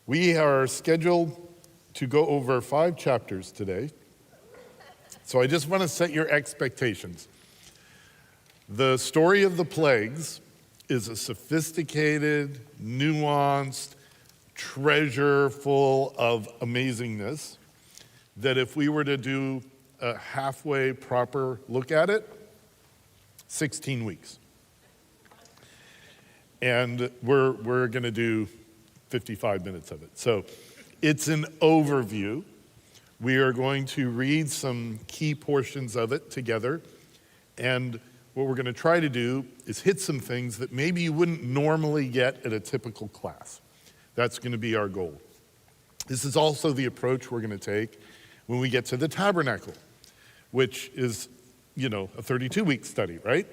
We are scheduled to go over 5 chapters today. So I just want to set your expectations. The story of the plagues is a sophisticated, nuanced, treasure full of amazingness that if we were to do a halfway proper look at it, 16 weeks. And we're going to do 55 minutes of it. So it's an overview. We are going to read some key portions of it together. And what we're going to try to do is hit some things that maybe you wouldn't normally get at a typical class. That's going to be our goal. This is also the approach we're going to take when we get to the tabernacle, which is, a 32-week study, right?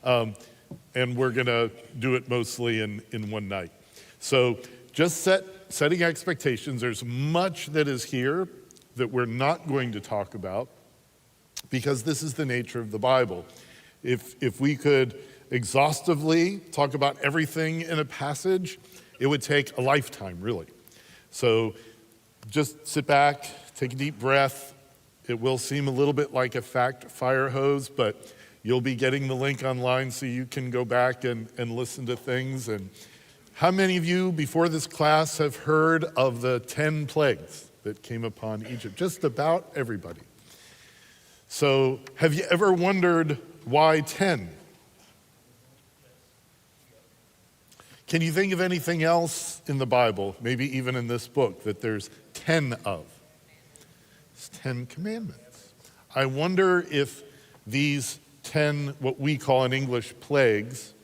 And we're going to do it mostly in one night. So just setting expectations. There's much that is here that we're not going to talk about because this is the nature of the Bible. If we could exhaustively talk about everything in a passage, it would take a lifetime, really. So just sit back, take a deep breath. It will seem a little bit like a fact fire hose, but you'll be getting the link online so you can go back and listen to things. And how many of you before this class have heard of the 10 plagues that came upon Egypt? Just about everybody. So have you ever wondered why 10? Can you think of anything else in the Bible, maybe even in this book, that there's 10 of? It's 10 commandments. I wonder if these 10, what we call in English, plagues,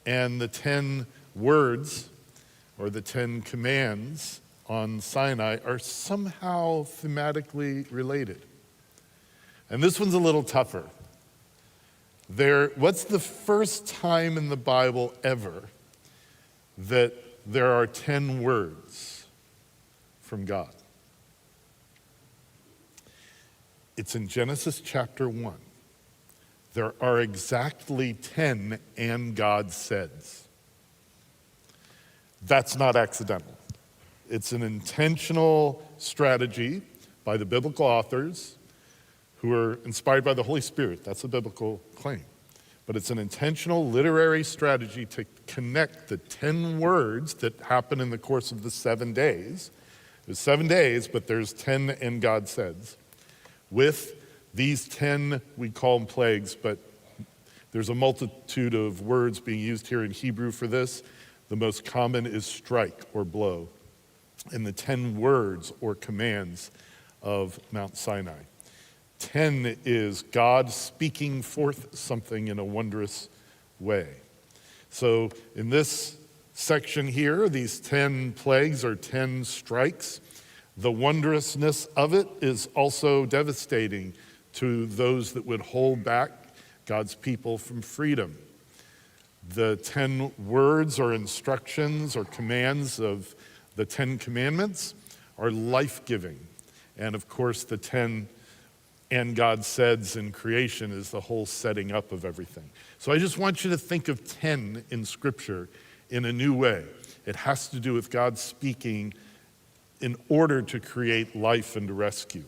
and the 10 words, or the 10 commands on Sinai are somehow thematically related. And this one's a little tougher. What's the first time in the Bible ever that there are 10 words from God? It's in Genesis chapter 1. There are exactly 10 "and God says." That's not accidental. It's an intentional strategy by the biblical authors who are inspired by the Holy Spirit. That's a biblical claim. But it's an intentional literary strategy to connect the 10 words that happen in the course of the 7 days. There's 7 days, but there's 10 "and God says." With these 10, we call them plagues, but there's a multitude of words being used here in Hebrew for this. The most common is strike or blow, and the 10 words or commands of Mount Sinai. 10 is God speaking forth something in a wondrous way. So in this section here, these 10 plagues are 10 strikes. The wondrousness of it is also devastating to those that would hold back God's people from freedom. The 10 words or instructions or commands of the 10 commandments are life-giving. And of course, the 10 "and God says" in creation is the whole setting up of everything. So I just want you to think of 10 in Scripture in a new way. It has to do with God speaking in order to create life and to rescue.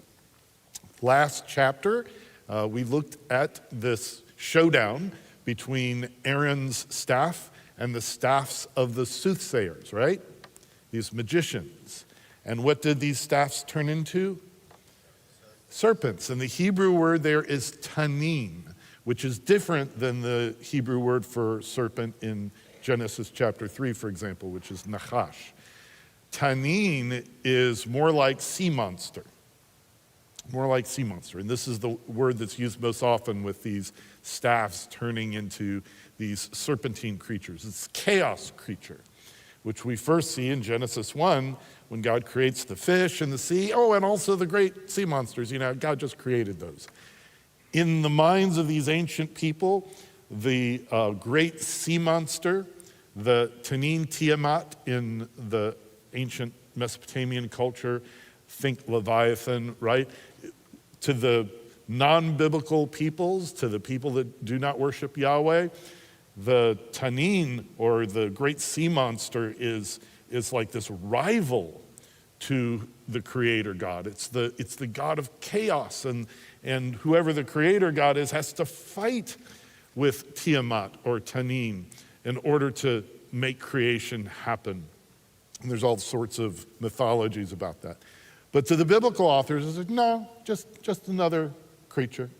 Last chapter, we looked at this showdown between Aaron's staff and the staffs of the soothsayers, right? These magicians. And what did these staffs turn into? Serpents. And the Hebrew word there is tanin, which is different than the Hebrew word for serpent in Genesis chapter 3, for example, which is nachash. Tanin is more like sea monster. More like sea monster. And this is the word that's used most often with these staffs turning into these serpentine creatures. It's chaos creature, which we first see in Genesis 1 when God creates the fish and the sea. Oh, and also the great sea monsters. God just created those. In the minds of these ancient people, the great sea monster, the Tanin Tiamat in the ancient Mesopotamian culture, think Leviathan, right? To the non-biblical peoples, to the people that do not worship Yahweh, the Tanin, or the great sea monster, is is like this rival to the creator God. It's the God of chaos, and whoever the creator God is has to fight with Tiamat or Tanin in order to make creation happen. And there's all sorts of mythologies about that. But to the biblical authors, it's like, no, just another creature.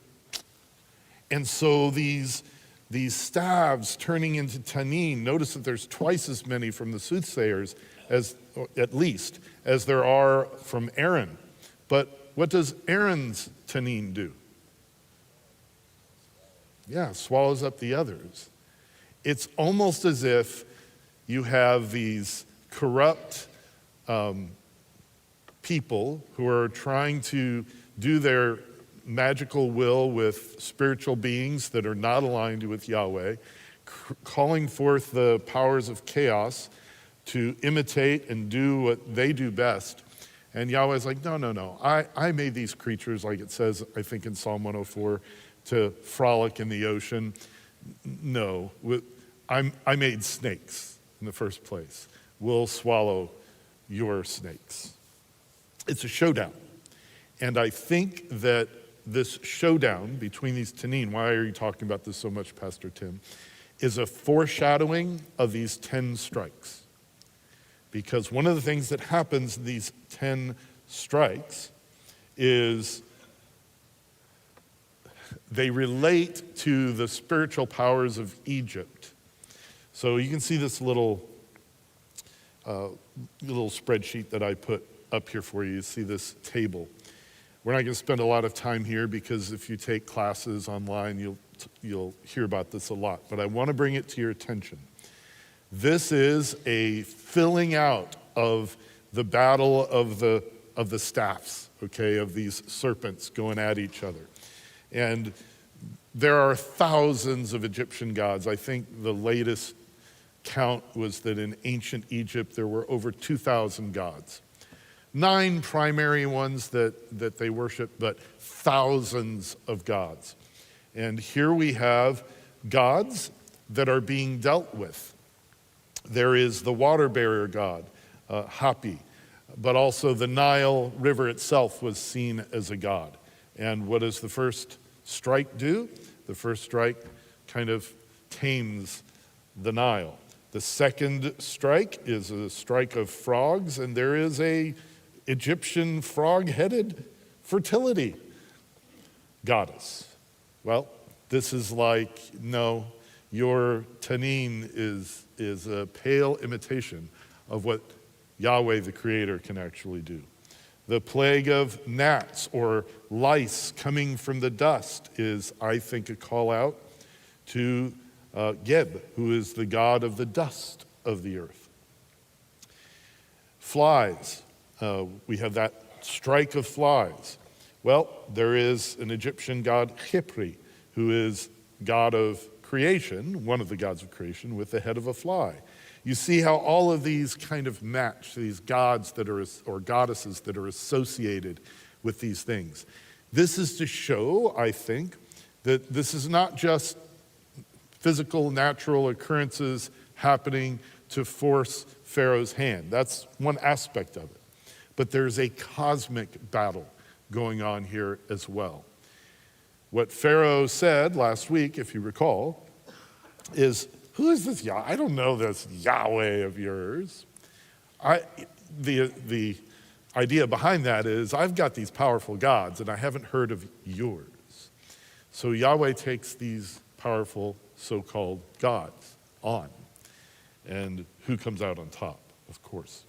And so these staves turning into Tanin, notice that there's twice as many from the soothsayers, as at least, as there are from Aaron. But what does Aaron's Tanin do? Yeah, swallows up the others. It's almost as if you have these corrupt people who are trying to do their magical will with spiritual beings that are not aligned with Yahweh, calling forth the powers of chaos to imitate and do what they do best. And Yahweh's like, no. I made these creatures, like it says, I think in Psalm 104, to frolic in the ocean. No, I made snakes in the first place. We'll swallow your snakes. It's a showdown. And I think that this showdown between these Tanin, why are you talking about this so much, Pastor Tim, is a foreshadowing of these 10 strikes. Because one of the things that happens in these 10 strikes is they relate to the spiritual powers of Egypt. So you can see this little spreadsheet that I put up here for you. You see this table. We're not going to spend a lot of time here because if you take classes online, you'll hear about this a lot. But I want to bring it to your attention. This is a filling out of the battle of the staffs, okay, of these serpents going at each other. And there are thousands of Egyptian gods. I think the latest count was that in ancient Egypt there were over 2,000 gods. 9 primary ones that they worship, but thousands of gods. And here we have gods that are being dealt with. There is the water bearer god, Hapi, but also the Nile River itself was seen as a god. And what does the first strike do? The first strike kind of tames the Nile. The second strike is a strike of frogs, and there is a Egyptian frog-headed fertility goddess. Well, this is like, no, your Tanin is a pale imitation of what Yahweh the Creator can actually do. The plague of gnats or lice coming from the dust is, I think, a call out to Geb, who is the god of the dust of the earth. Flies, we have that strike of flies. Well, there is an Egyptian god, Khipri, who is god of creation, one of the gods of creation, with the head of a fly. You see how all of these kind of match, these gods that are, or goddesses that are associated with these things. This is to show, I think, that this is not just physical, natural occurrences happening to force Pharaoh's hand. That's one aspect of it. But there's a cosmic battle going on here as well. What Pharaoh said last week, if you recall, is, who is this Yahweh? I don't know this Yahweh of yours. The idea behind that is, I've got these powerful gods and I haven't heard of yours. So Yahweh takes these powerful so-called gods on. And who comes out on top, of course.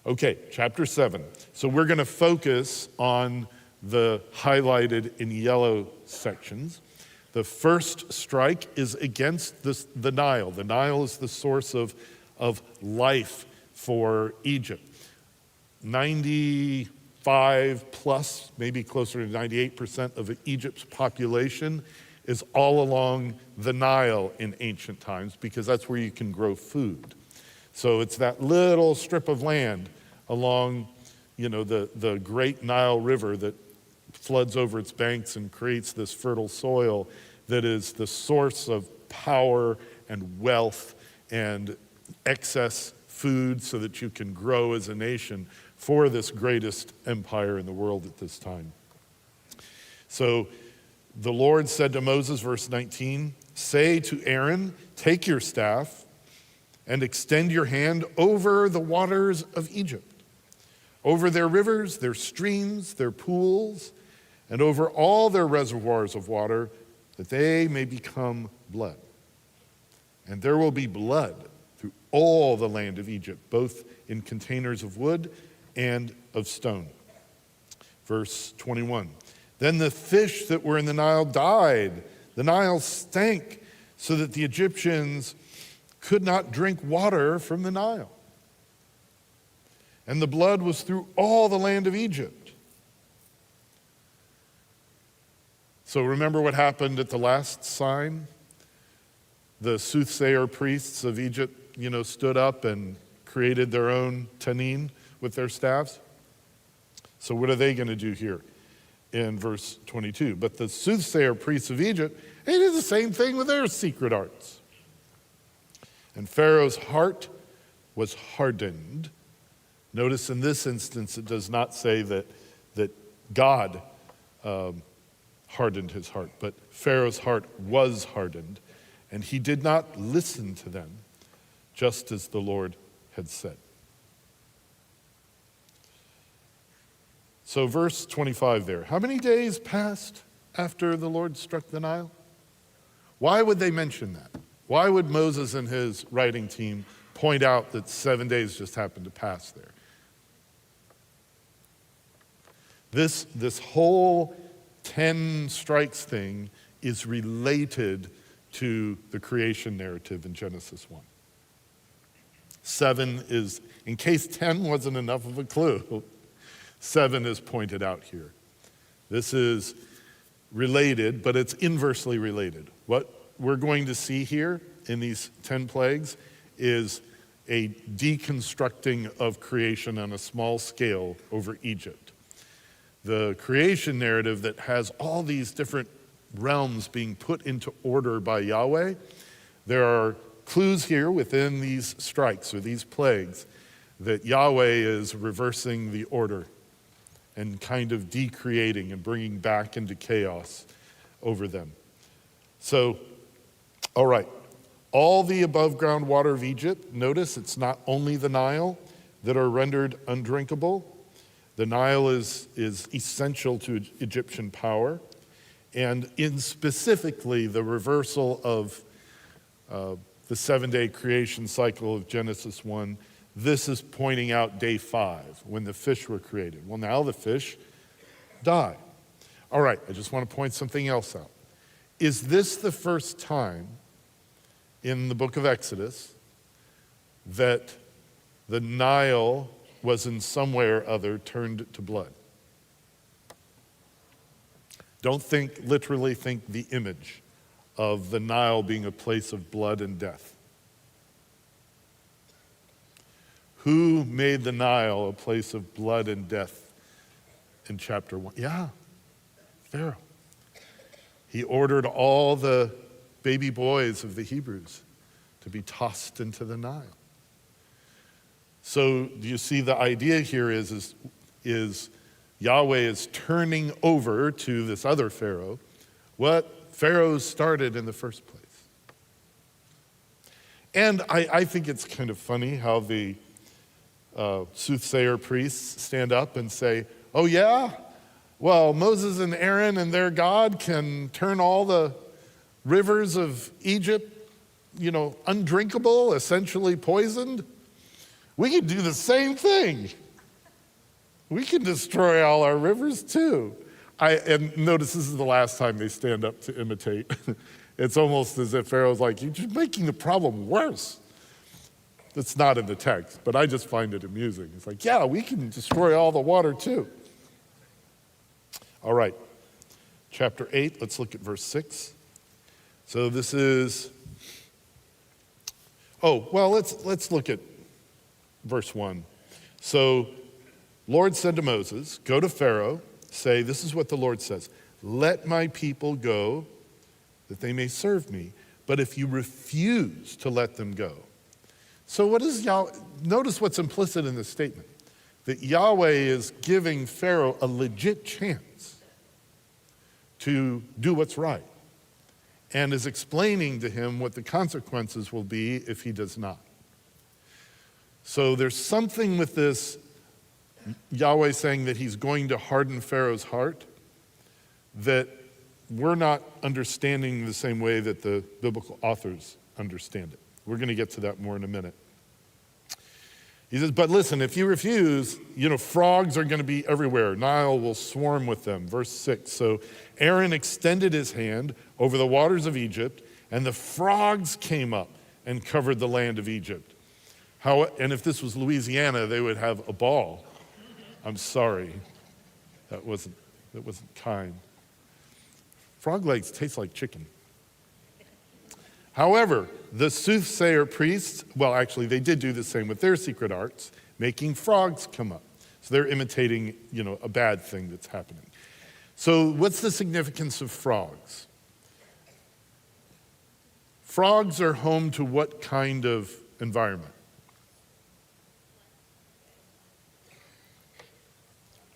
Okay, chapter 7. So we're going to focus on the highlighted in yellow sections. The first strike is against the Nile. The Nile is the source of life for Egypt. 95 plus, maybe closer to 98% of Egypt's population is all along the Nile in ancient times because that's where you can grow food. So it's that little strip of land along, the great Nile River that floods over its banks and creates this fertile soil that is the source of power and wealth and excess food so that you can grow as a nation for this greatest empire in the world at this time. So the Lord said to Moses, verse 19, say to Aaron, take your staff and extend your hand over the waters of Egypt, over their rivers, their streams, their pools, and over all their reservoirs of water, that they may become blood. And there will be blood through all the land of Egypt, both in containers of wood and of stone. Verse 21, then the fish that were in the Nile died. The Nile stank so that the Egyptians could not drink water from the Nile. And the blood was through all the land of Egypt. So remember what happened at the last sign? The soothsayer priests of Egypt, stood up and created their own tanin with their staffs. So what are they going to do here in verse 22? But the soothsayer priests of Egypt, they did the same thing with their secret arts. And Pharaoh's heart was hardened. Notice in this instance, it does not say that God hardened his heart, but Pharaoh's heart was hardened, and he did not listen to them, just as the Lord had said. So verse 25 there. How many days passed after the Lord struck the Nile? Why would they mention that? Why would Moses and his writing team point out that 7 days just happened to pass there? This whole 10 strikes thing is related to the creation narrative in Genesis 1. 7 is, in case 10 wasn't enough of a clue, 7 is pointed out here. This is related, but it's inversely related. What we're going to see here in these 10 plagues is a deconstructing of creation on a small scale over Egypt. The creation narrative that has all these different realms being put into order by Yahweh, there are clues here within these strikes or these plagues that Yahweh is reversing the order and kind of decreating and bringing back into chaos over them. So, all right, all the above ground water of Egypt, notice it's not only the Nile that are rendered undrinkable. The Nile is essential to Egyptian power, and in specifically the reversal of the 7-day creation cycle of Genesis 1, this is pointing out day 5 when the fish were created. Well, now the fish die. All right, I just want to point something else out. Is this the first time in the book of Exodus that the Nile was in some way or other turned to blood? Don't literally think the image of the Nile being a place of blood and death. Who made the Nile a place of blood and death in chapter 1? Yeah, Pharaoh. He ordered all the baby boys of the Hebrews to be tossed into the Nile. So do you see the idea here is Yahweh is turning over to this other Pharaoh what Pharaoh started in the first place. And I think it's kind of funny how the soothsayer priests stand up and say, oh yeah? Well, Moses and Aaron and their God can turn all the rivers of Egypt, undrinkable, essentially poisoned. We can do the same thing. We can destroy all our rivers too. And notice this is the last time they stand up to imitate. It's almost as if Pharaoh's like, you're just making the problem worse. It's not in the text, but I just find it amusing. It's like, yeah, we can destroy all the water too. All right, chapter 8, let's look at verse 6. So this is, let's look at verse 1. So Lord said to Moses, go to Pharaoh, say, this is what the Lord says, let my people go that they may serve me. But if you refuse to let them go, So what is Yahweh? Notice what's implicit in this statement. That Yahweh is giving Pharaoh a legit chance to do what's right, and is explaining to him what the consequences will be if he does not. So there's something with this Yahweh saying that he's going to harden Pharaoh's heart that we're not understanding the same way that the biblical authors understand it. We're going to get to that more in a minute. He says, but listen, if you refuse, frogs are going to be everywhere. Nile will swarm with them. Verse 6, so Aaron extended his hand over the waters of Egypt, and the frogs came up and covered the land of Egypt. And if this was Louisiana, they would have a ball. I'm sorry. That wasn't kind. Frog legs taste like chicken. However, the soothsayer priests, well, actually, they did do the same with their secret arts, making frogs come up. So they're imitating, a bad thing that's happening. So what's the significance of frogs? Frogs are home to what kind of environment?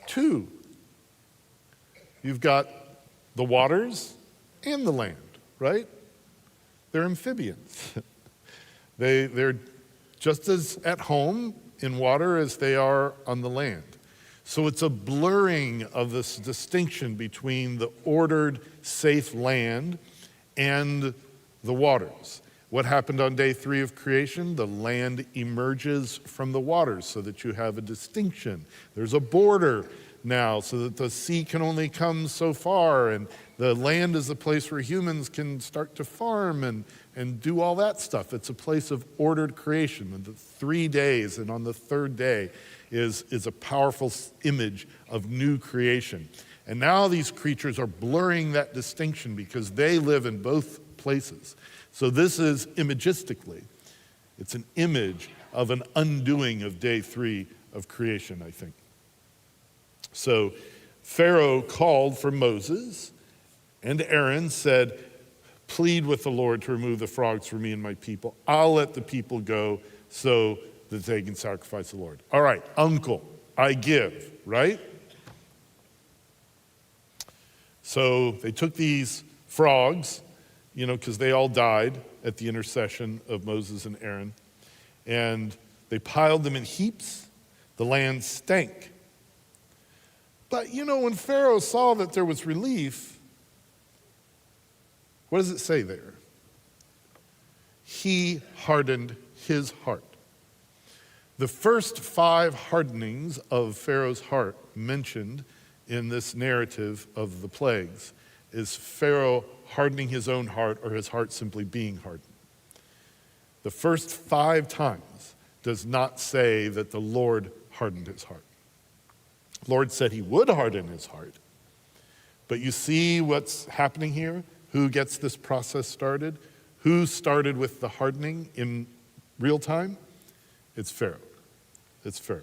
Two. You've got the waters and the land, right? They're amphibians. They're just as at home in water as they are on the land. So it's a blurring of this distinction between the ordered, safe land and the waters. What happened on day 3 of creation? The land emerges from the waters so that you have a distinction. There's a border now so that the sea can only come so far, and the land is a place where humans can start to farm and do all that stuff. It's a place of ordered creation. And the 3 days, and on the third day is a powerful image of new creation. And now these creatures are blurring that distinction because they live in both places. So this is imagistically, it's an image of an undoing of day 3 of creation, I think. So Pharaoh called for Moses, and Aaron said, plead with the Lord to remove the frogs for me and my people. I'll let the people go so that they can sacrifice the Lord. All right, uncle, I give, right? So they took these frogs, because they all died at the intercession of Moses and Aaron, and they piled them in heaps. The land stank. But when Pharaoh saw that there was relief, what does it say there? He hardened his heart. The first 5 hardenings of Pharaoh's heart mentioned in this narrative of the plagues is Pharaoh hardening his own heart, or his heart simply being hardened. The first 5 times does not say that the Lord hardened his heart. The Lord said he would harden his heart. But you see what's happening here? Who gets this process started? Who started with the hardening in real time? It's Pharaoh. It's Pharaoh.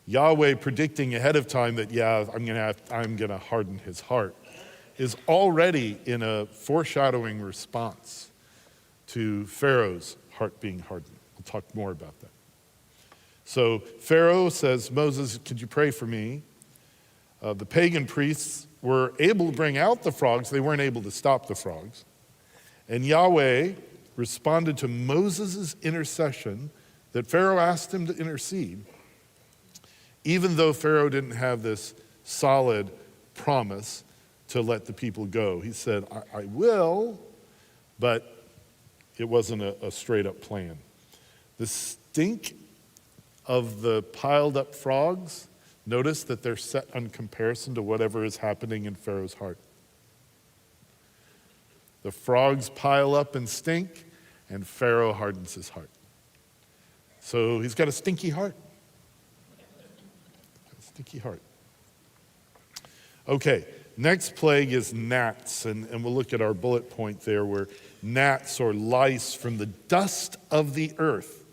Yahweh predicting ahead of time that, I'm going to harden his heart, is already in a foreshadowing response to Pharaoh's heart being hardened. We'll talk more about that. So Pharaoh says, Moses, could you pray for me? The pagan priests were able to bring out the frogs. They weren't able to stop the frogs. And Yahweh responded to Moses' intercession that Pharaoh asked him to intercede, even though Pharaoh didn't have this solid promise to let the people go. He said, I will, but it wasn't a straight up plan. The stink of the piled up frogs, notice that they're set on comparison to whatever is happening in Pharaoh's heart. The frogs pile up and stink, and Pharaoh hardens his heart. So he's got a stinky heart. A stinky heart. Okay, next plague is gnats, and we'll look at our bullet point there where gnats or lice from the dust of the earth.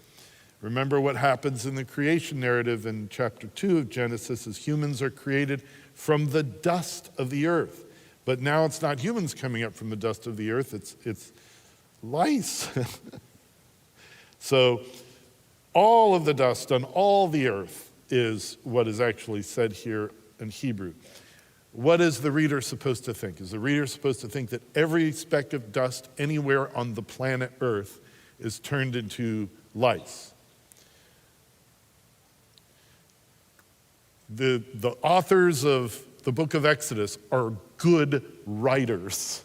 Remember what happens in the creation narrative in chapter 2 of Genesis is humans are created from the dust of the earth. But now it's not humans coming up from the dust of the earth, it's lice. So all of the dust on all the earth is what is actually said here in Hebrew. What is the reader supposed to think? Is the reader supposed to think that every speck of dust anywhere on the planet Earth is turned into lice? The authors of the book of Exodus are good writers.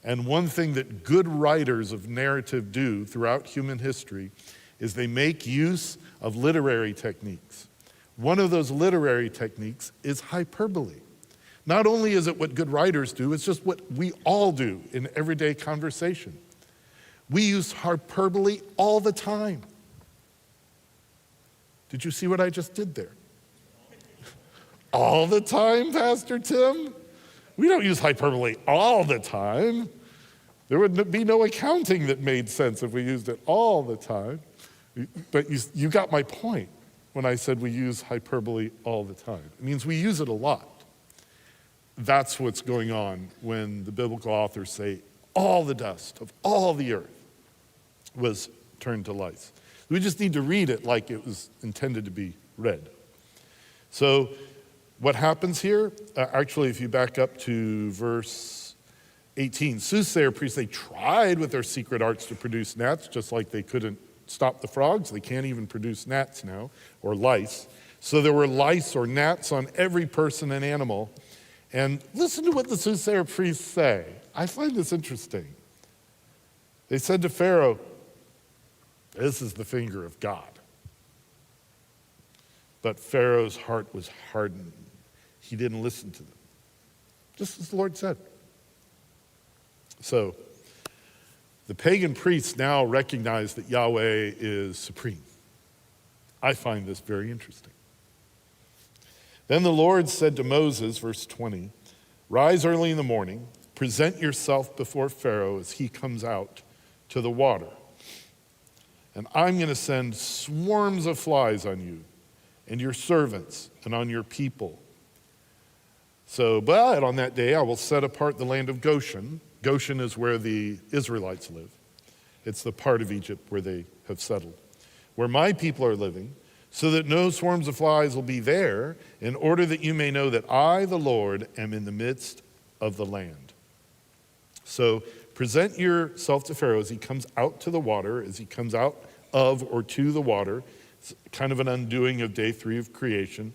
And one thing that good writers of narrative do throughout human history is they make use of literary techniques. One of those literary techniques is hyperbole. Not only is it what good writers do, it's just what we all do in everyday conversation. We use hyperbole all the time. Did you see what I just did there? All the time, Pastor Tim? We don't use hyperbole all the time. There would be no accounting that made sense if we used it all the time. But you got my point when I said we use hyperbole all the time. It means we use it a lot. That's what's going on when the biblical authors say all the dust of all the earth was turned to lice. We just need to read it like it was intended to be read. So what happens here, actually if you back up to verse 18, soothsayer priests, they tried with their secret arts to produce gnats, just like they couldn't stop the frogs. They can't even produce gnats now, or lice. So there were lice or gnats on every person and animal. And listen to what the soothsayer priests say. I find this interesting. They said to Pharaoh, "This is the finger of God." But Pharaoh's heart was hardened. He didn't listen to them, just as the Lord said. So the pagan priests now recognize that Yahweh is supreme. I find this very interesting. Then the Lord said to Moses, verse 20, "Rise early in the morning, present yourself before Pharaoh as he comes out to the water. And I'm going to send swarms of flies on you and your servants and on your people. But on that day I will set apart the land of Goshen." Goshen is where the Israelites live. It's the part of Egypt where they have settled, "where my people are living, so that no swarms of flies will be there, in order that you may know that I, the Lord, am in the midst of the land." So present yourself to Pharaoh as he comes out to the water, as he comes out of or to the water. It's kind of an undoing of day 3 of creation.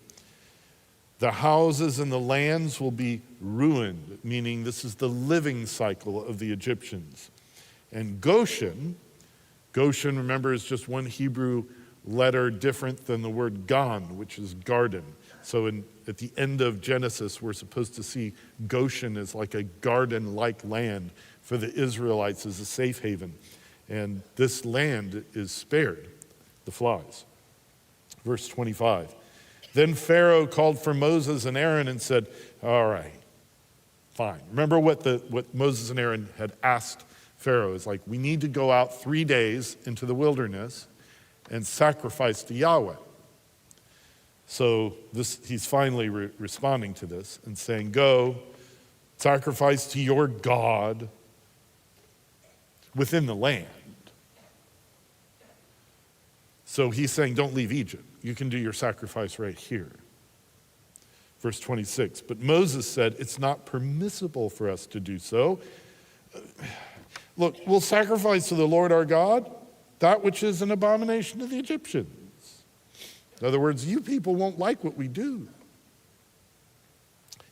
The houses and the lands will be ruined, meaning this is the living cycle of the Egyptians. And Goshen, remember, is just one Hebrew letter different than the word gan, which is garden. So at the end of Genesis, we're supposed to see Goshen as like a garden-like land for the Israelites as a safe haven. And this land is spared the flies. Verse 25. Then Pharaoh called for Moses and Aaron and said, "All right, fine." Remember what Moses and Aaron had asked Pharaoh. It's like, we need to go out 3 days into the wilderness and sacrifice to Yahweh. So he's finally responding to this and saying, "Go, sacrifice to your God within the land." So he's saying, don't leave Egypt. You can do your sacrifice right here. Verse 26, but Moses said, "It's not permissible for us to do so. Look, we'll sacrifice to the Lord our God that which is an abomination to the Egyptians." In other words, you people won't like what we do.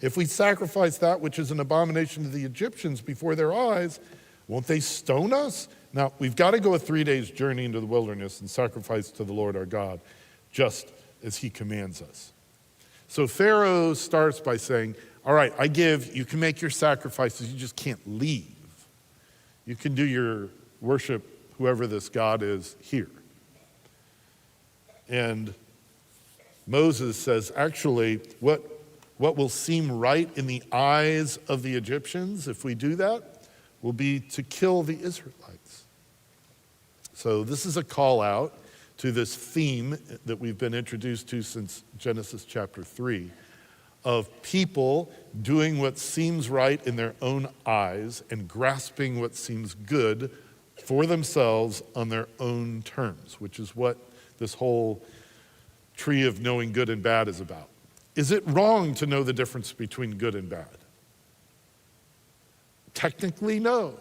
If we sacrifice that which is an abomination to the Egyptians before their eyes, won't they stone us? Now, we've got to go a 3 days journey into the wilderness and sacrifice to the Lord our God, just as he commands us. So Pharaoh starts by saying, "All right, you can make your sacrifices, you just can't leave. You can do your worship, whoever this God is, here." And Moses says, actually, what will seem right in the eyes of the Egyptians, if we do that, will be to kill the Israelites. So this is a call out to this theme that we've been introduced to since Genesis chapter 3, of people doing what seems right in their own eyes and grasping what seems good for themselves on their own terms, which is what this whole tree of knowing good and bad is about. Is it wrong to know the difference between good and bad? Technically, no.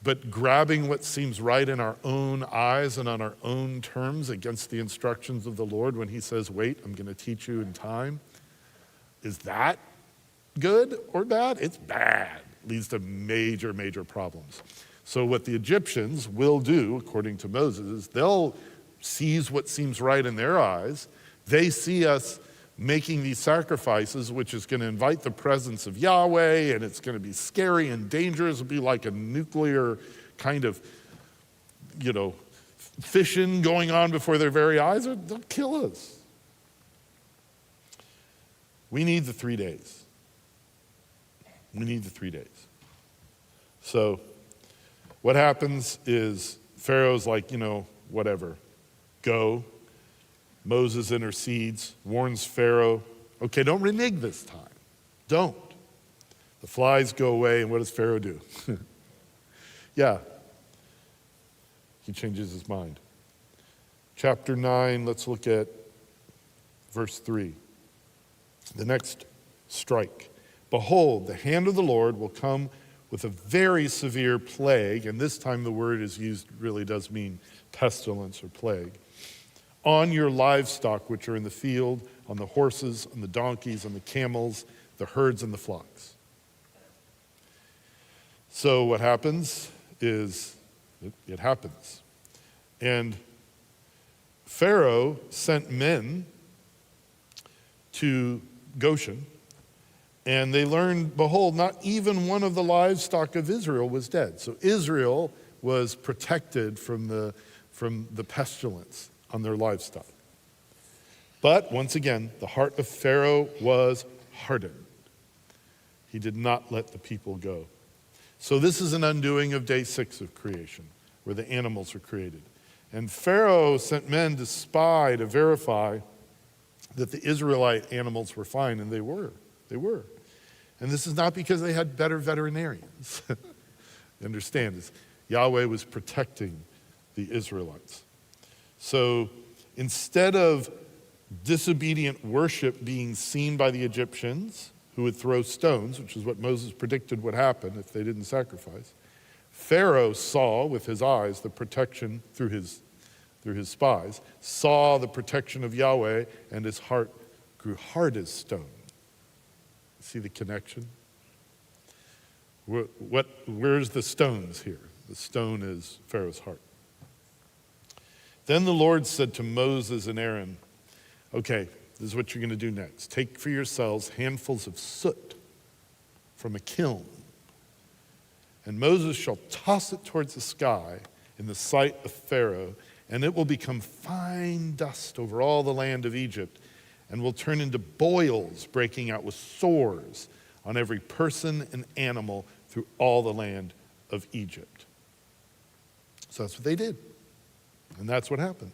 But grabbing what seems right in our own eyes and on our own terms against the instructions of the Lord when he says, wait, I'm going to teach you in time, is that good or bad? It's bad. Leads to major, major problems. So what the Egyptians will do, according to Moses, is they'll seize what seems right in their eyes. They see us making these sacrifices, which is going to invite the presence of Yahweh, and it's going to be scary and dangerous. It'll be like a nuclear kind of, fission going on before their very eyes. They'll kill us. We need the 3 days. We need the 3 days. So what happens is Pharaoh's like, whatever, go. Moses intercedes, warns Pharaoh, okay, don't renege this time. Don't. The flies go away, and what does Pharaoh do? Yeah, he changes his mind. Chapter 9, let's look at verse 3. The next strike. Behold, the hand of the Lord will come with a very severe plague, and this time the word is used, really does mean pestilence or plague, on your livestock which are in the field, on the horses, on the donkeys, on the camels, the herds, and the flocks. So what happens is, it happens. And Pharaoh sent men to Goshen, and they learned, behold, not even one of the livestock of Israel was dead. So Israel was protected from the pestilence on their livestock. But once again, the heart of Pharaoh was hardened. He did not let the people go. So this is an undoing of day 6 of creation, where the animals were created. And Pharaoh sent men to spy, to verify that the Israelite animals were fine, and they were. They were. And this is not because they had better veterinarians. You understand this? Yahweh was protecting the Israelites. So instead of disobedient worship being seen by the Egyptians, who would throw stones, which is what Moses predicted would happen if they didn't sacrifice, Pharaoh saw with his eyes the protection through his spies, saw the protection of Yahweh, and his heart grew hard as stone. See the connection? Where's the stones here? The stone is Pharaoh's heart. Then the Lord said to Moses and Aaron, okay, this is what you're going to do next. Take for yourselves handfuls of soot from a kiln, and Moses shall toss it towards the sky in the sight of Pharaoh, and it will become fine dust over all the land of Egypt, and will turn into boils breaking out with sores on every person and animal through all the land of Egypt. So that's what they did. And that's what happened.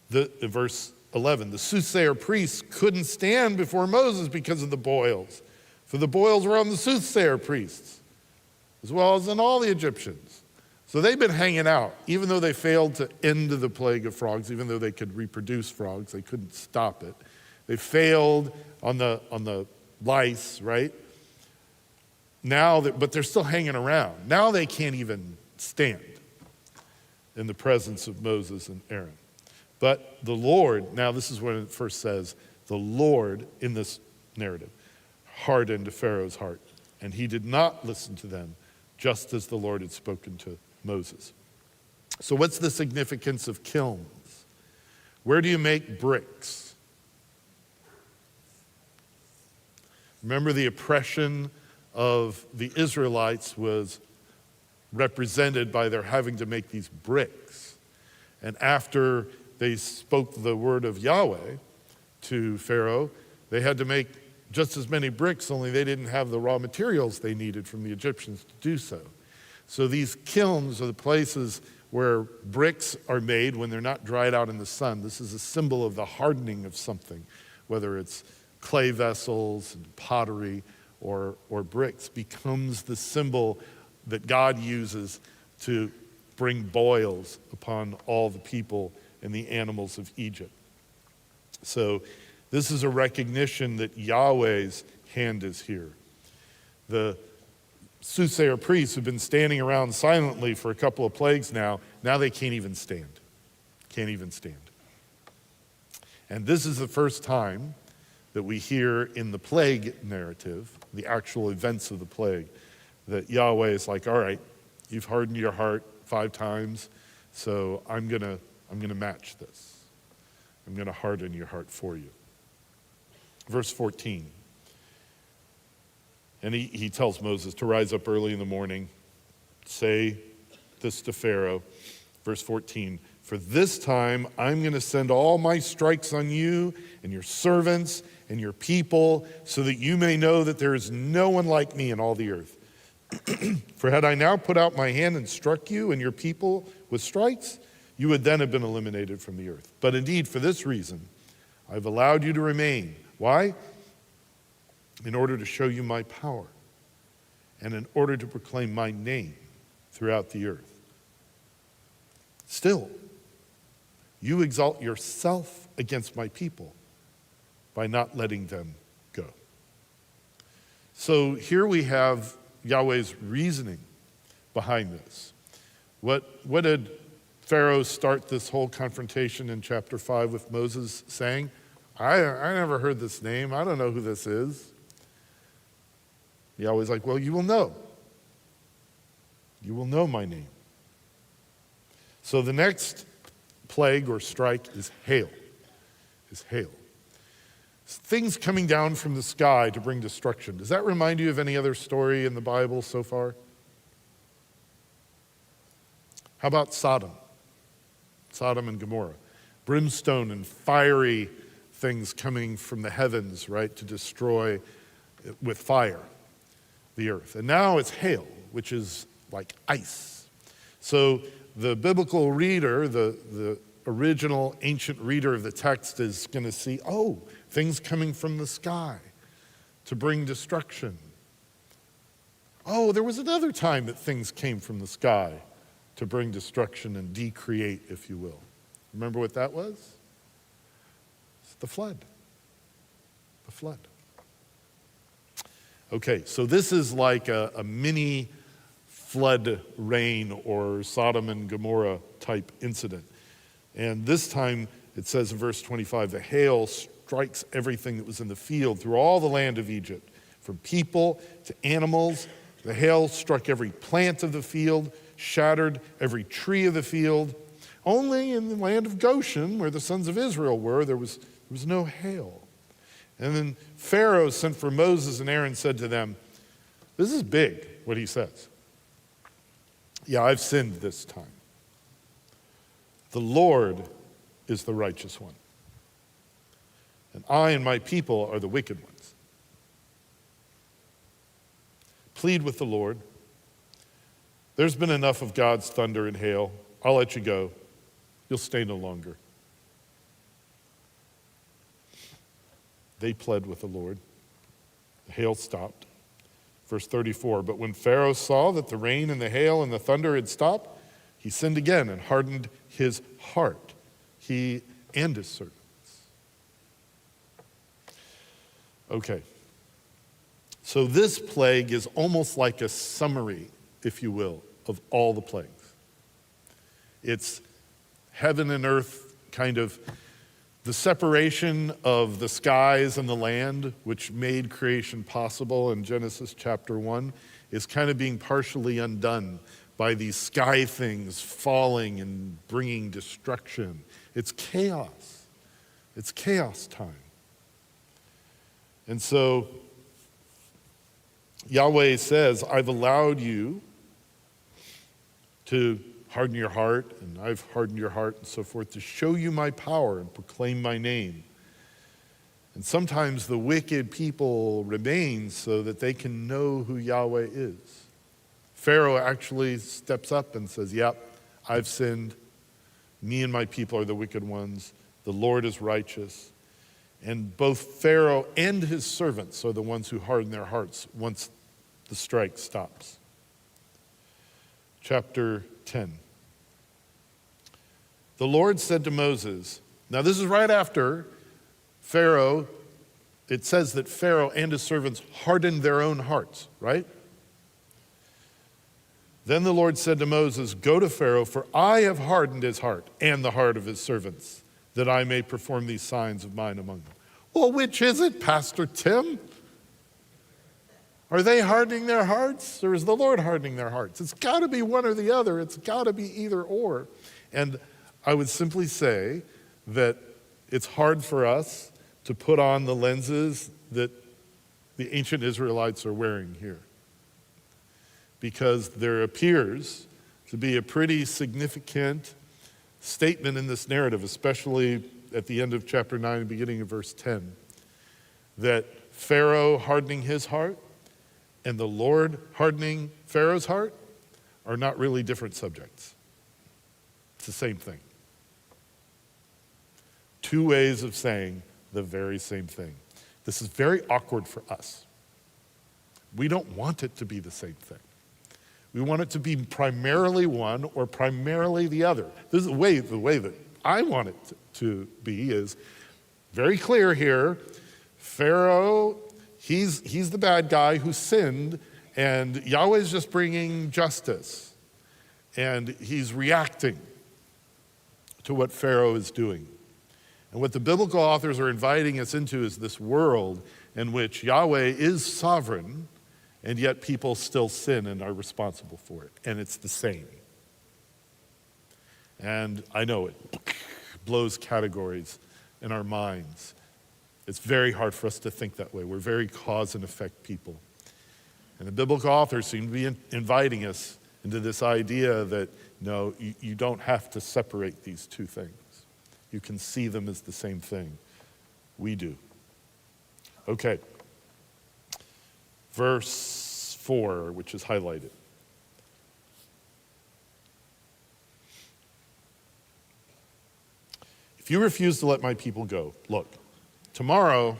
Verse 11, the soothsayer priests couldn't stand before Moses because of the boils, for the boils were on the soothsayer priests, as well as on all the Egyptians. So they've been hanging out, even though they failed to end the plague of frogs, even though they could reproduce frogs, they couldn't stop it. They failed on the lice, right? But they're still hanging around. Now they can't even stand in the presence of Moses and Aaron. But the Lord, now this is when it first says, the Lord in this narrative hardened Pharaoh's heart, and he did not listen to them, just as the Lord had spoken to Moses. So what's the significance of kilns? Where do you make bricks? Remember, the oppression of the Israelites was represented by their having to make these bricks. And after they spoke the word of Yahweh to Pharaoh, they had to make just as many bricks, only they didn't have the raw materials they needed from the Egyptians to do so. So these kilns are the places where bricks are made when they're not dried out in the sun. This is a symbol of the hardening of something, whether it's clay vessels and pottery or bricks, becomes the symbol that God uses to bring boils upon all the people and the animals of Egypt. So this is a recognition that Yahweh's hand is here. The soothsayer priests who've been standing around silently for a couple of plagues now they can't even stand. Can't even stand. And this is the first time that we hear in the plague narrative, the actual events of the plague, that Yahweh is like, all right, you've hardened your heart 5 times, so I'm gonna match this. I'm gonna harden your heart for you. Verse 14. And he tells Moses to rise up early in the morning, say this to Pharaoh. Verse 14, for this time I'm going to send all my strikes on you and your servants and your people, so that you may know that there is no one like me in all the earth. For had I now put out my hand and struck you and your people with strikes, you would then have been eliminated from the earth. But indeed, for this reason, I've allowed you to remain. Why? In order to show you my power and in order to proclaim my name throughout the earth. Still, you exalt yourself against my people by not letting them go. So here we have Yahweh's reasoning behind this. What did Pharaoh start this whole confrontation in chapter 5 with Moses saying? I never heard this name. I don't know who this is. Yahweh's like, well, you will know. You will know my name. So the next plague or strike is hail. Things coming down from the sky to bring destruction. Does that remind you of any other story in the Bible so far? How about Sodom? Sodom and Gomorrah. Brimstone and fiery things coming from the heavens, right, to destroy with fire the earth. And now it's hail, which is like ice. So the biblical reader, the original ancient reader of the text is going to see, oh, things coming from the sky to bring destruction. Oh, there was another time that things came from the sky to bring destruction and decreate, if you will. Remember what that was? It's the flood. The flood. Okay, so this is like a mini flood rain or Sodom and Gomorrah type incident. And this time it says in verse 25, the hail strikes everything that was in the field through all the land of Egypt, from people to animals. The hail struck every plant of the field, shattered every tree of the field. Only in the land of Goshen, where the sons of Israel were, there was no hail. And then Pharaoh sent for Moses and Aaron, said to them, this is big, what he says. Yeah, I've sinned this time. The Lord is the righteous one, and I and my people are the wicked ones. Plead with the Lord. There's been enough of God's thunder and hail. I'll let you go. You'll stay no longer. They pled with the Lord. The hail stopped. Verse 34, but when Pharaoh saw that the rain and the hail and the thunder had stopped, he sinned again and hardened his heart, he and his servants. Okay. So this plague is almost like a summary, if you will, of all the plagues. It's heaven and earth, kind of the separation of the skies and the land, which made creation possible in Genesis chapter 1, is kind of being partially undone by these sky things falling and bringing destruction. It's chaos. It's chaos time. And so Yahweh says, I've allowed you to harden your heart, and I've hardened your heart and so forth, to show you my power and proclaim my name. And sometimes the wicked people remain so that they can know who Yahweh is. Pharaoh actually steps up and says, yep, I've sinned. Me and my people are the wicked ones. The Lord is righteous. And both Pharaoh and his servants are the ones who harden their hearts once the strike stops. Chapter 10. The Lord said to Moses, now this is right after Pharaoh, it says that Pharaoh and his servants hardened their own hearts, right? Then the Lord said to Moses, go to Pharaoh, for I have hardened his heart and the heart of his servants, that I may perform these signs of mine among them. Well, which is it, Pastor Tim? Are they hardening their hearts, or is the Lord hardening their hearts? It's got to be one or the other. It's got to be either or. And I would simply say that it's hard for us to put on the lenses that the ancient Israelites are wearing here, because there appears to be a pretty significant statement in this narrative, especially at the end of chapter 9 and beginning of verse 10, that Pharaoh hardening his heart and the Lord hardening Pharaoh's heart are not really different subjects. It's the same thing. Two ways of saying the very same thing. This is very awkward for us. We don't want it to be the same thing. We want it to be primarily one or primarily the other. This is the way that I want it to be is very clear here. Pharaoh, he's the bad guy who sinned, and Yahweh's just bringing justice. And he's reacting to what Pharaoh is doing. And what the biblical authors are inviting us into is this world in which Yahweh is sovereign, and yet people still sin and are responsible for it. And it's the same. And I know it blows categories in our minds. It's very hard for us to think that way. We're very cause and effect people. And the biblical authors seem to be inviting us into this idea that, no, you don't have to separate these two things. You can see them as the same thing. We do. Okay. Verse 4, which is highlighted. If you refuse to let my people go, look, tomorrow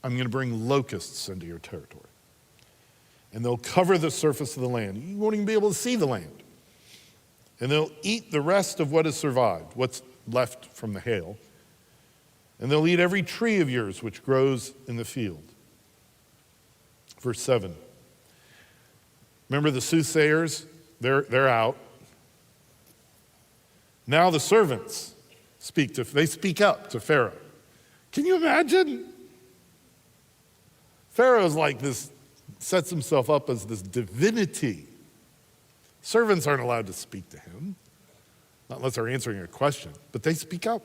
I'm going to bring locusts into your territory. And they'll cover the surface of the land. You won't even be able to see the land. And they'll eat the rest of what has survived, what's left from the hail. And they'll eat every tree of yours which grows in the field. Verse 7. Remember the soothsayers? They're out. Now the servants they speak up to Pharaoh. Can you imagine? Pharaoh's like this, sets himself up as this divinity. Servants aren't allowed to speak to him, not unless they're answering a question, but they speak up.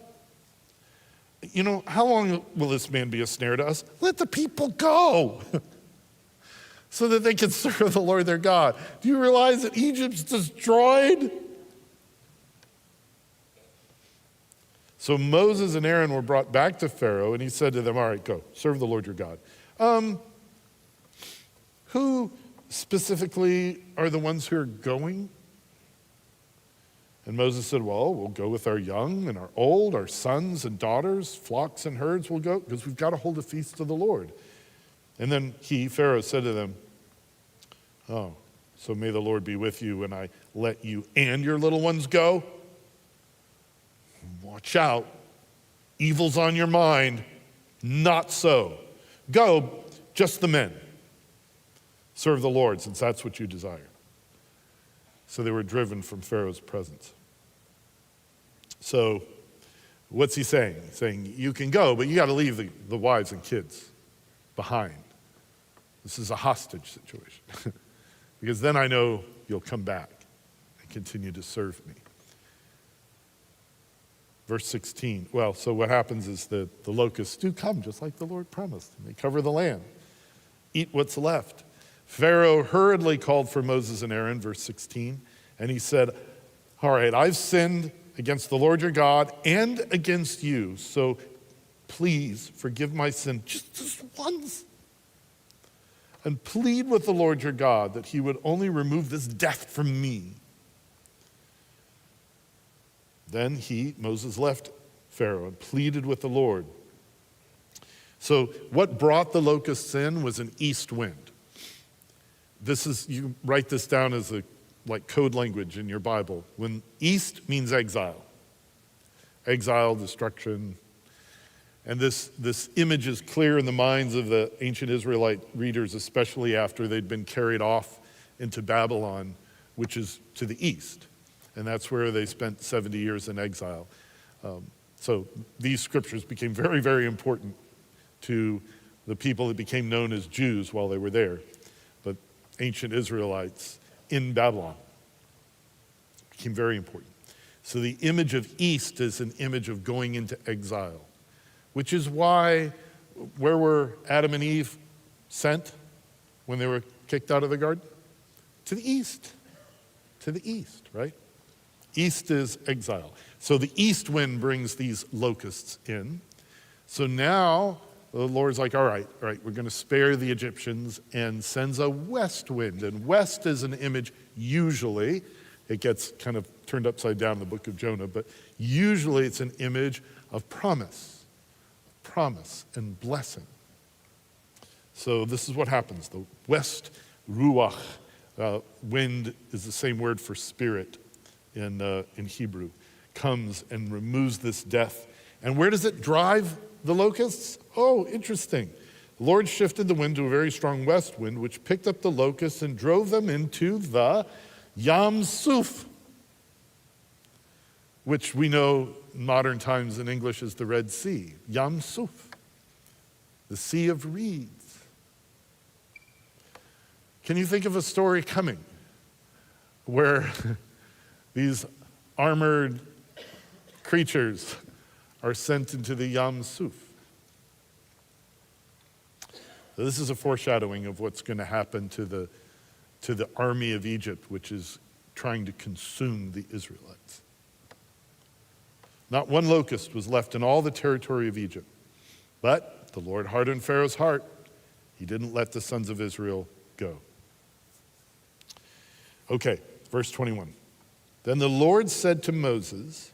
You know, how long will this man be a snare to us? Let the people go so that they can serve the Lord their God. Do you realize that Egypt's destroyed? So Moses and Aaron were brought back to Pharaoh, and he said to them, all right, go, serve the Lord your God. Who specifically are the ones who are going? And Moses said, well, we'll go with our young and our old, our sons and daughters, flocks and herds will go, because we've got to hold a feast to the Lord. And then Pharaoh, said to them, oh, so may the Lord be with you when I let you and your little ones go. Watch out. Evil's on your mind. Not so. Go, just the men. Serve the Lord, since that's what you desire. So they were driven from Pharaoh's presence. So what's he saying? He's saying, you can go, but you got to leave the wives and kids behind. This is a hostage situation. Because then I know you'll come back and continue to serve me. Verse 16, well, so what happens is that the locusts do come, just like the Lord promised. And they cover the land, eat what's left. Pharaoh hurriedly called for Moses and Aaron, verse 16, and he said, all right, I've sinned against the Lord your God and against you, so please forgive my sin just once. And plead with the Lord your God that he would only remove this death from me. Then Moses left Pharaoh and pleaded with the Lord. So what brought the locusts in was an east wind. You write this down as like code language in your Bible. When east means exile. exile, destruction. And this image is clear in the minds of the ancient Israelite readers, especially after they'd been carried off into Babylon, which is to the east. And that's where they spent 70 years in exile. So these scriptures became very, very important to the people that became known as Jews while they were there. But ancient Israelites in Babylon became very important. So the image of east is an image of going into exile, which is why, where were Adam and Eve sent when they were kicked out of the garden? To the east. To the east, right? East is exile. So the east wind brings these locusts in. So now the Lord's like, all right, we're going to spare the Egyptians, and sends a west wind. And west is an image, usually, it gets kind of turned upside down in the book of Jonah, but usually it's an image of promise and blessing. So this is what happens. The west ruach wind is the same word for spirit in Hebrew, comes and removes this death. And where does it drive the locusts? Oh, interesting. The Lord shifted the wind to a very strong west wind, which picked up the locusts and drove them into the Yam Suf, which we know in modern times in English as the Red Sea. Yam Suf, the Sea of Reeds. Can you think of a story coming where these armored creatures are sent into the Yam Suf? This is a foreshadowing of what's going to happen to the army of Egypt, which is trying to consume the Israelites. Not one locust was left in all the territory of Egypt, but the Lord hardened Pharaoh's heart. He didn't let the sons of Israel go. Okay, verse 21. Then the Lord said to Moses,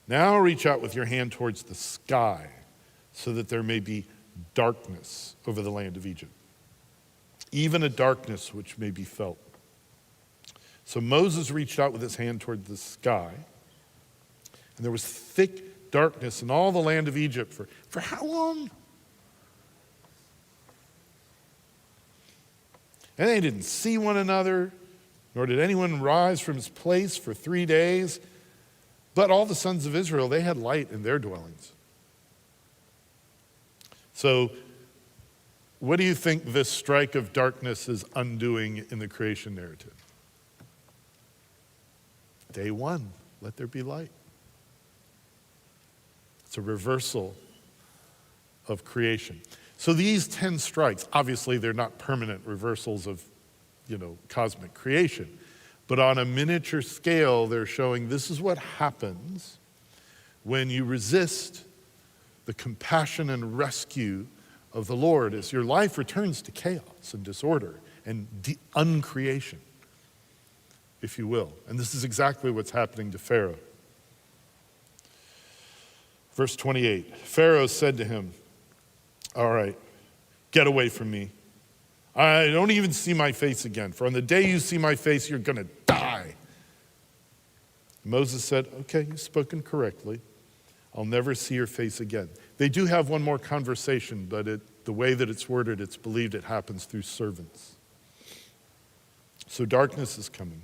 now reach out with your hand towards the sky so that there may be darkness over the land of Egypt, even a darkness which may be felt. So Moses reached out with his hand toward the sky, and there was thick darkness in all the land of Egypt for how long? And they didn't see one another, nor did anyone rise from his place for 3 days. But all the sons of Israel, they had light in their dwellings. So what do you think this strike of darkness is undoing in the creation narrative? Day one, let there be light. It's a reversal of creation. So these 10 strikes, obviously they're not permanent reversals of, cosmic creation. But on a miniature scale, they're showing this is what happens when you resist the compassion and rescue of the Lord as your life returns to chaos and disorder and uncreation, if you will. And this is exactly what's happening to Pharaoh. Verse 28, Pharaoh said to him, all right, get away from me. I don't even see my face again, for on the day you see my face, you're going to die. Moses said, okay, you've spoken correctly. I'll never see your face again. They do have one more conversation, but the way that it's worded, it's believed it happens through servants. So darkness is coming,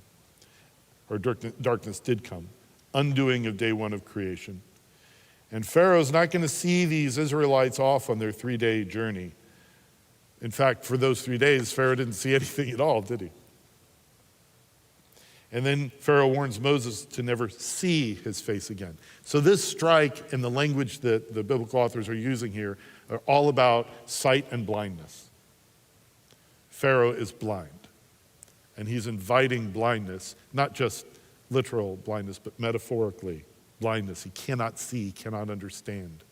or darkness did come, undoing of day one of creation. And Pharaoh's not going to see these Israelites off on their 3-day journey. In fact, for those 3 days, Pharaoh didn't see anything at all, did he? And then Pharaoh warns Moses to never see his face again. So this strike and the language that the biblical authors are using here are all about sight and blindness. Pharaoh is blind, and he's inviting blindness, not just literal blindness, but metaphorically blindness. He cannot see, he cannot understand.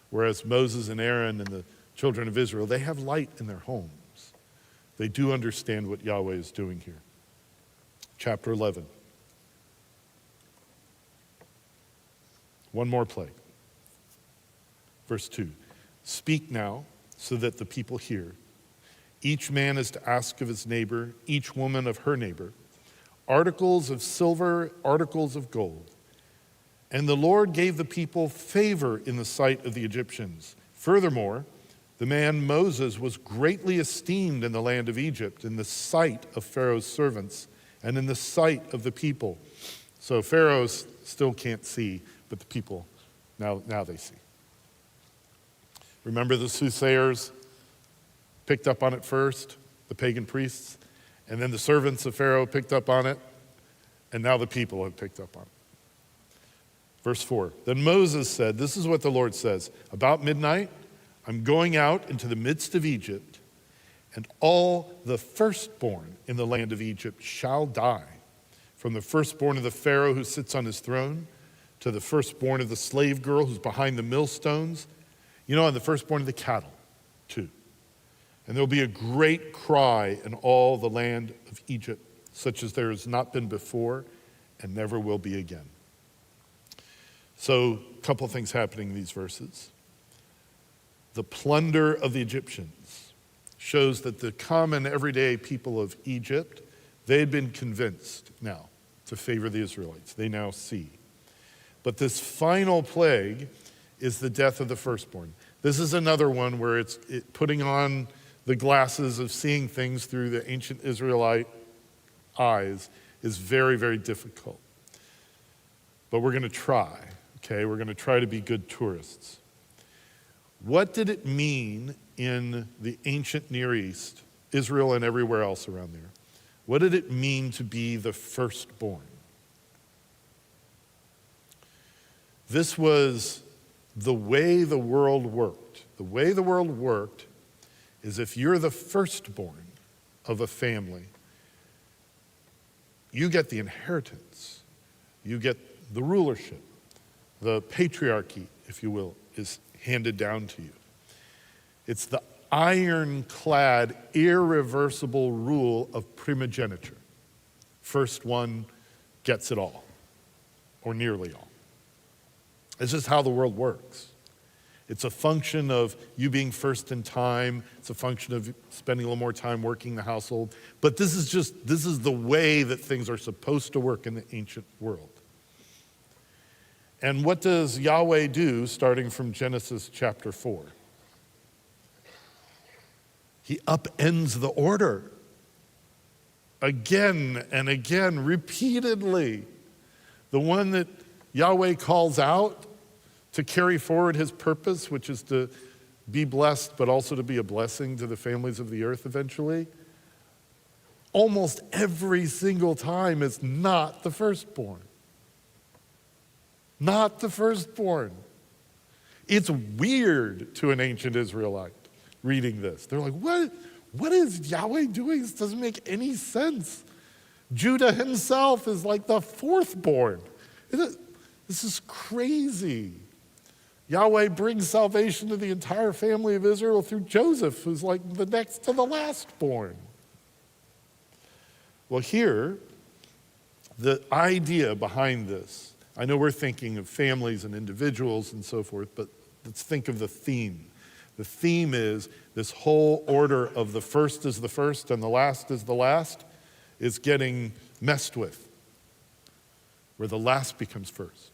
Whereas Moses and Aaron and the children of Israel, they have light in their homes. They do understand what Yahweh is doing here. Chapter 11. One more plague. Verse 2. Speak now so that the people hear. Each man is to ask of his neighbor, each woman of her neighbor, articles of silver, articles of gold. And the Lord gave the people favor in the sight of the Egyptians. Furthermore, the man Moses was greatly esteemed in the land of Egypt, in the sight of Pharaoh's servants, and in the sight of the people. So Pharaoh still can't see, but the people, now they see. Remember the soothsayers picked up on it first, the pagan priests, and then the servants of Pharaoh picked up on it, and now the people have picked up on it. Verse 4, then Moses said, this is what the Lord says, about midnight, I'm going out into the midst of Egypt, and all the firstborn in the land of Egypt shall die, from the firstborn of the Pharaoh who sits on his throne, to the firstborn of the slave girl who's behind the millstones, and the firstborn of the cattle, too. And there'll be a great cry in all the land of Egypt, such as there has not been before and never will be again. So, a couple of things happening in these verses. The plunder of the Egyptians shows that the common everyday people of Egypt, they had been convinced now to favor the Israelites. They now see. But this final plague is the death of the firstborn. This is another one where it's putting on the glasses of seeing things through the ancient Israelite eyes is very, very difficult. But we're going to try. Okay, we're going to try to be good tourists. What did it mean in the ancient Near East, Israel and everywhere else around there? What did it mean to be the firstborn? This was the way the world worked. The way the world worked is if you're the firstborn of a family, you get the inheritance. You get the rulership. The patriarchy, if you will, is handed down to you. It's the ironclad, irreversible rule of primogeniture. First one gets it all, or nearly all. It's just how the world works. It's a function of you being first in time. It's a function of spending a little more time working the household. But this is the way that things are supposed to work in the ancient world. And what does Yahweh do starting from Genesis chapter 4? He upends the order again and again, repeatedly. The one that Yahweh calls out to carry forward his purpose, which is to be blessed, but also to be a blessing to the families of the earth eventually, almost every single time is not the firstborn. Not the firstborn. It's weird to an ancient Israelite reading this. They're like, what is Yahweh doing? This doesn't make any sense. Judah himself is like the fourthborn. This is crazy. Yahweh brings salvation to the entire family of Israel through Joseph, who's like the next to the lastborn. Well, here, the idea behind this, I know we're thinking of families and individuals and so forth, but let's think of the theme. The theme is this whole order of the first is the first and the last is the last is getting messed with, where the last becomes first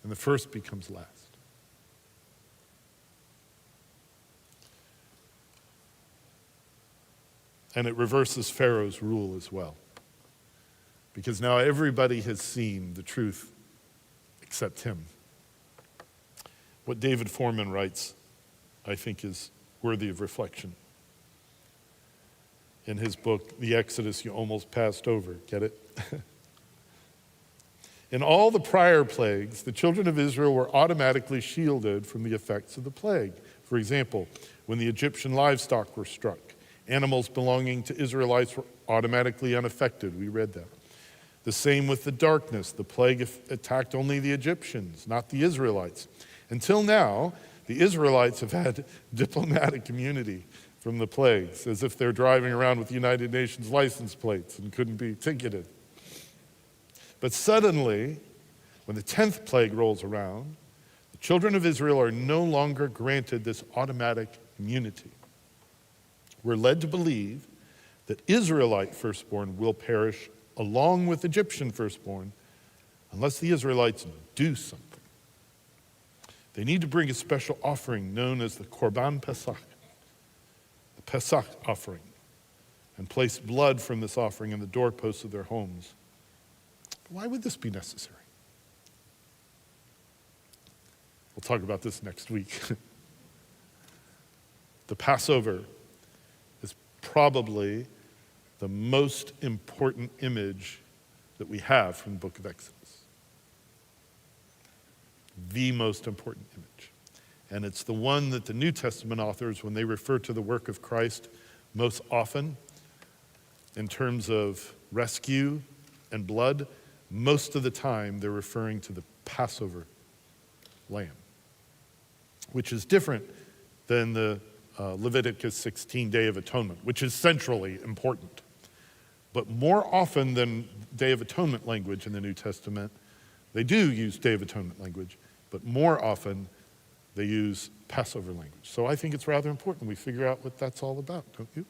and the first becomes last. And it reverses Pharaoh's rule as well. Because now everybody has seen the truth except him. What David Foreman writes, I think, is worthy of reflection. In his book, The Exodus You Almost Passed Over, get it? In all the prior plagues, the children of Israel were automatically shielded from the effects of the plague. For example, when the Egyptian livestock were struck, animals belonging to Israelites were automatically unaffected. We read that. The same with the darkness. The plague attacked only the Egyptians, not the Israelites. Until now, the Israelites have had diplomatic immunity from the plagues, as if they're driving around with United Nations license plates and couldn't be ticketed. But suddenly, when the 10th plague rolls around, the children of Israel are no longer granted this automatic immunity. We're led to believe that Israelite firstborn will perish along with Egyptian firstborn unless the Israelites do something. They need to bring a special offering known as the Korban Pesach, the Pesach offering, and place blood from this offering in the doorposts of their homes. Why would this be necessary? We'll talk about this next week. The Passover is probably the most important image that we have from the book of Exodus. The most important image. And it's the one that the New Testament authors, when they refer to the work of Christ most often, in terms of rescue and blood, most of the time they're referring to the Passover lamb, which is different than the Leviticus 16 Day of Atonement, which is centrally important. But more often than Day of Atonement language in the New Testament, they do use Day of Atonement language, but more often they use Passover language. So I think it's rather important we figure out what that's all about, don't you?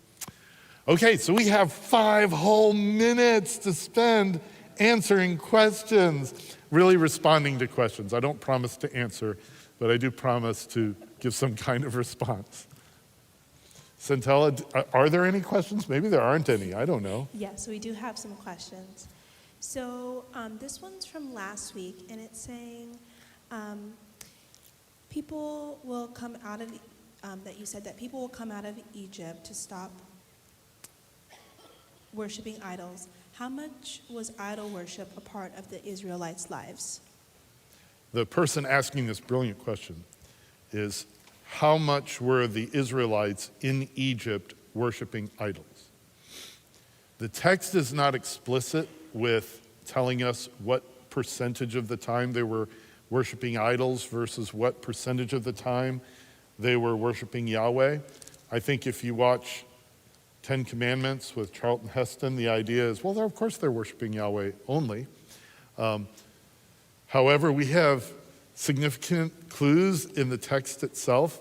Okay, so we have 5 whole minutes to spend answering questions, really responding to questions. I don't promise to answer, but I do promise to give some kind of response. Centella, are there any questions? Maybe there aren't any, I don't know. Yes, we do have some questions. So this one's from last week, and it's saying, people will come out of, that you said that people will come out of Egypt to stop worshiping idols. How much was idol worship a part of the Israelites' lives? The person asking this brilliant question is, how much were the Israelites in Egypt worshiping idols? The text is not explicit with telling us what percentage of the time they were worshiping idols versus what percentage of the time they were worshiping Yahweh. I think if you watch 10 Commandments with Charlton Heston, the idea is, well, of course they're worshiping Yahweh only. However, we have significant clues in the text itself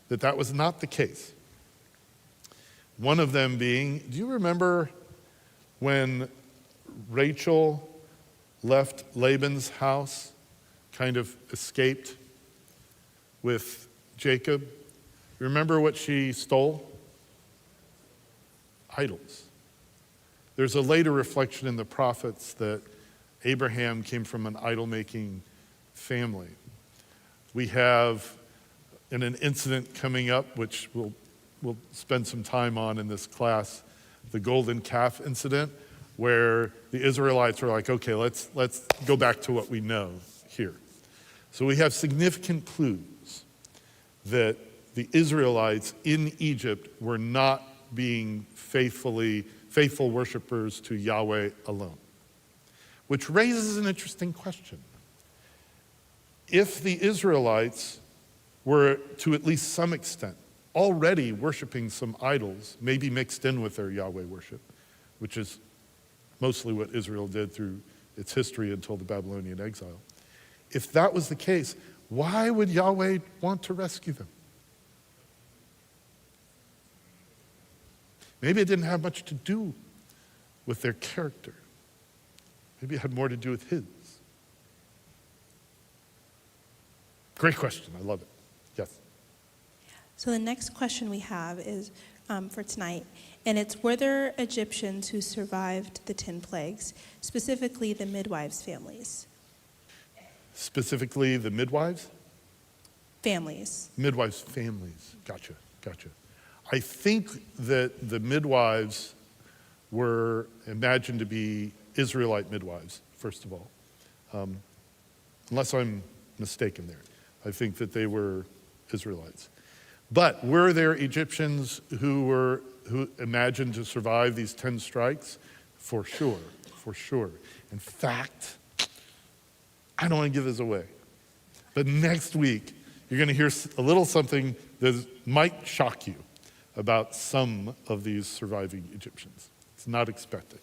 that that was not the case. One of them being, do you remember when Rachel left Laban's house, kind of escaped with Jacob? Remember what she stole? Idols. There's a later reflection in the prophets that Abraham came from an idol-making family. We have an incident coming up, which we'll spend some time on in this class, the golden calf incident, where the Israelites are like, okay, let's go back to what we know here. So we have significant clues that the Israelites in Egypt were not being faithful worshipers to Yahweh alone. Which raises an interesting question. If the Israelites were, to at least some extent, already worshiping some idols, maybe mixed in with their Yahweh worship, which is mostly what Israel did through its history until the Babylonian exile. If that was the case, why would Yahweh want to rescue them? Maybe it didn't have much to do with their character. Maybe it had more to do with his. Great question, I love it. Yes? So the next question we have is for tonight, and it's, were there Egyptians who survived the 10 plagues, specifically the midwives' families? Specifically the midwives? Families. Midwives' families, gotcha. I think that the midwives were imagined to be Israelite midwives, first of all. Unless I'm mistaken there. I think that they were Israelites. But were there Egyptians who imagined to survive these 10 strikes? For sure. In fact, I don't want to give this away, but next week you're going to hear a little something that might shock you about some of these surviving Egyptians. It's not expected.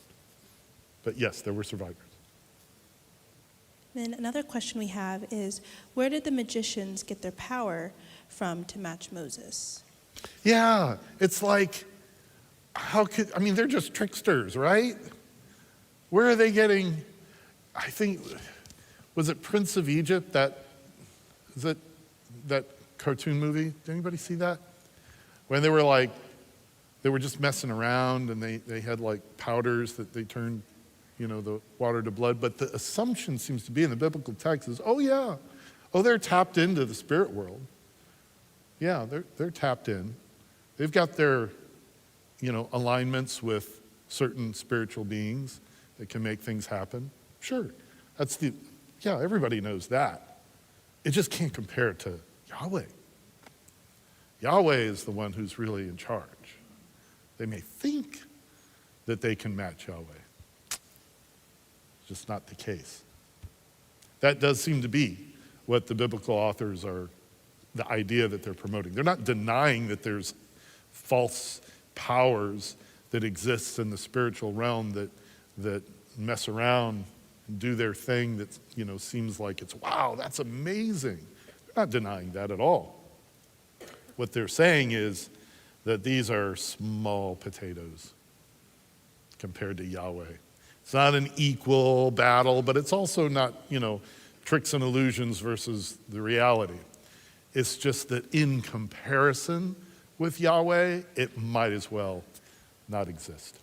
But yes, there were survivors. Then another question we have is, where did the magicians get their power from to match Moses? Yeah, it's like, they're just tricksters, right? Where are they getting, I think, was it Prince of Egypt, that cartoon movie? Did anybody see that? When they were just messing around and they had like powders that they turned, the water to blood. But the assumption seems to be in the biblical text is, they're tapped into the spirit world. Yeah, they're tapped in. They've got their, alignments with certain spiritual beings that can make things happen. Sure, everybody knows that. It just can't compare to Yahweh. Yahweh is the one who's really in charge. They may think that they can match Yahweh. It's just not the case. That does seem to be what the biblical authors are, the idea that they're promoting. They're not denying that there's false powers that exist in the spiritual realm that mess around and do their thing that, seems like it's, wow, that's amazing. They're not denying that at all. What they're saying is that these are small potatoes compared to Yahweh. It's not an equal battle, but it's also not, tricks and illusions versus the reality. It's just that in comparison with Yahweh, it might as well not exist.